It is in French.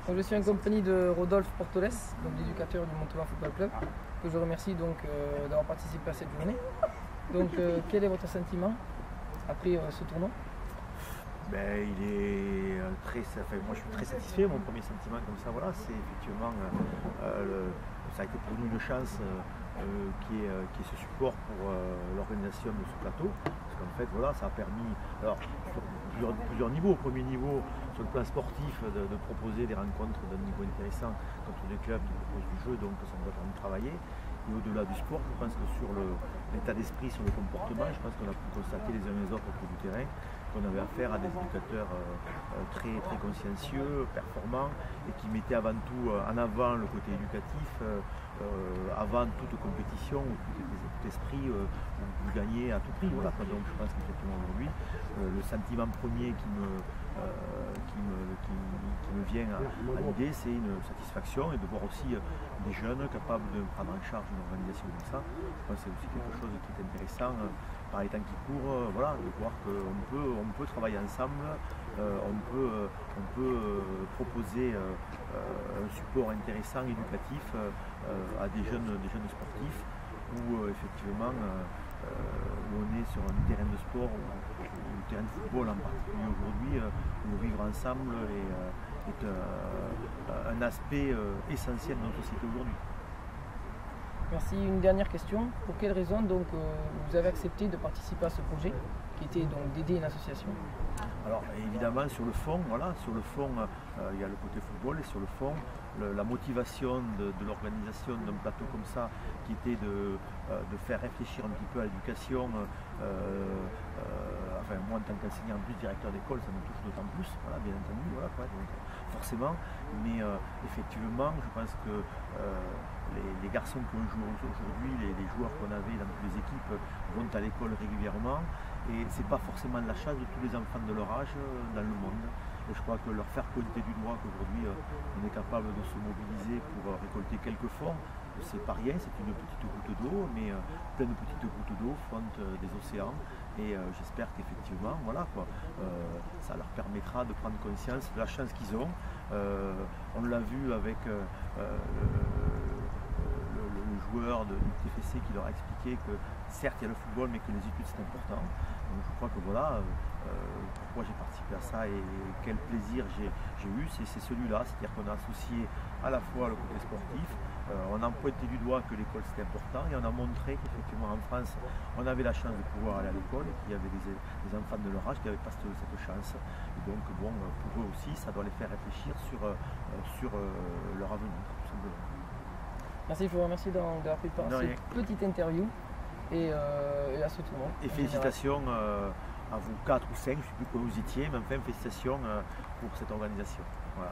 Donc, je suis en compagnie de Rodolphe Portoles, donc l'éducateur du Montauban Football Club, que je remercie donc d'avoir participé à cette journée. Donc quel est votre sentiment après ce tournoi? Ben, moi je suis très satisfait. Mon premier sentiment comme ça, voilà, c'est effectivement ça a été pour nous une chance qui est ce support pour l'organisation de ce plateau. Parce qu'en fait, voilà, ça a permis, alors sur plusieurs niveaux. Au premier niveau, sur le plan sportif, de proposer des rencontres d'un niveau intéressant contre des clubs qui proposent du jeu, donc ça nous a permis de travailler. Et au-delà du sport, je pense que sur l'état d'esprit, sur le comportement, je pense qu'on a pu constater les uns et les autres autour du terrain qu'on avait affaire à des éducateurs très consciencieux, performants et qui mettaient avant tout en avant le côté éducatif, avant toute compétition ou tout esprit où vous gagnez à tout prix. Voilà. Donc je pense qu'effectivement aujourd'hui, le sentiment premier qui me vient à l'idée, c'est une satisfaction et de voir aussi des jeunes capables de prendre en charge une organisation comme ça. Je pense que c'est aussi quelque chose qui est intéressant par les temps qui courent, voilà, de voir qu'on peut travailler ensemble, on peut proposer un support intéressant, éducatif à des jeunes sportifs où effectivement où on est sur un terrain de sport, ou le terrain de football en particulier aujourd'hui, où vivre ensemble est un aspect essentiel de notre société aujourd'hui. Merci. Une dernière question. Pour quelle raison donc vous avez accepté de participer à ce projet qui était donc d'aider une association? Alors évidemment sur le fond, voilà, sur le fond il y a le côté football et sur le fond la motivation de l'organisation d'un plateau comme ça qui était de faire réfléchir un petit peu à l'éducation. Enfin moi en tant qu'enseignant, en plus directeur d'école, ça me touche d'autant plus, voilà, bien entendu, voilà, quoi, donc, forcément, mais effectivement je pense que les garçons qui ont joué aujourd'hui, les joueurs qu'on avait dans toutes les équipes vont à l'école régulièrement et c'est pas forcément la chance de tous les enfants de leur âge dans le monde. Et je crois que leur faire pointer du doigt qu'aujourd'hui on est capable de se mobiliser pour récolter quelques fonds, c'est pas rien, c'est une petite goutte d'eau, mais plein de petites gouttes d'eau font des océans et j'espère qu'effectivement voilà, quoi, ça leur permettra de prendre conscience de la chance qu'ils ont. On l'a vu avec le joueur du TFC qui leur a expliqué que certes il y a le football mais que les études c'est important. Donc je crois que voilà, pourquoi j'ai participé à ça et quel plaisir j'ai eu, c'est celui-là, c'est-à-dire qu'on a associé à la fois le côté sportif, on a pointé du doigt que l'école c'était important et on a montré qu'effectivement en France on avait la chance de pouvoir aller à l'école et qu'il y avait des enfants de leur âge qui n'avaient pas cette chance. Et donc bon, pour eux aussi ça doit les faire réfléchir sur leur avenir tout simplement. Merci, je vous remercie d'avoir pris part à cette petite interview et à ce tournoi. Et félicitations à vous 4 ou 5, je ne sais plus comment vous étiez, mais enfin félicitations pour cette organisation. Voilà.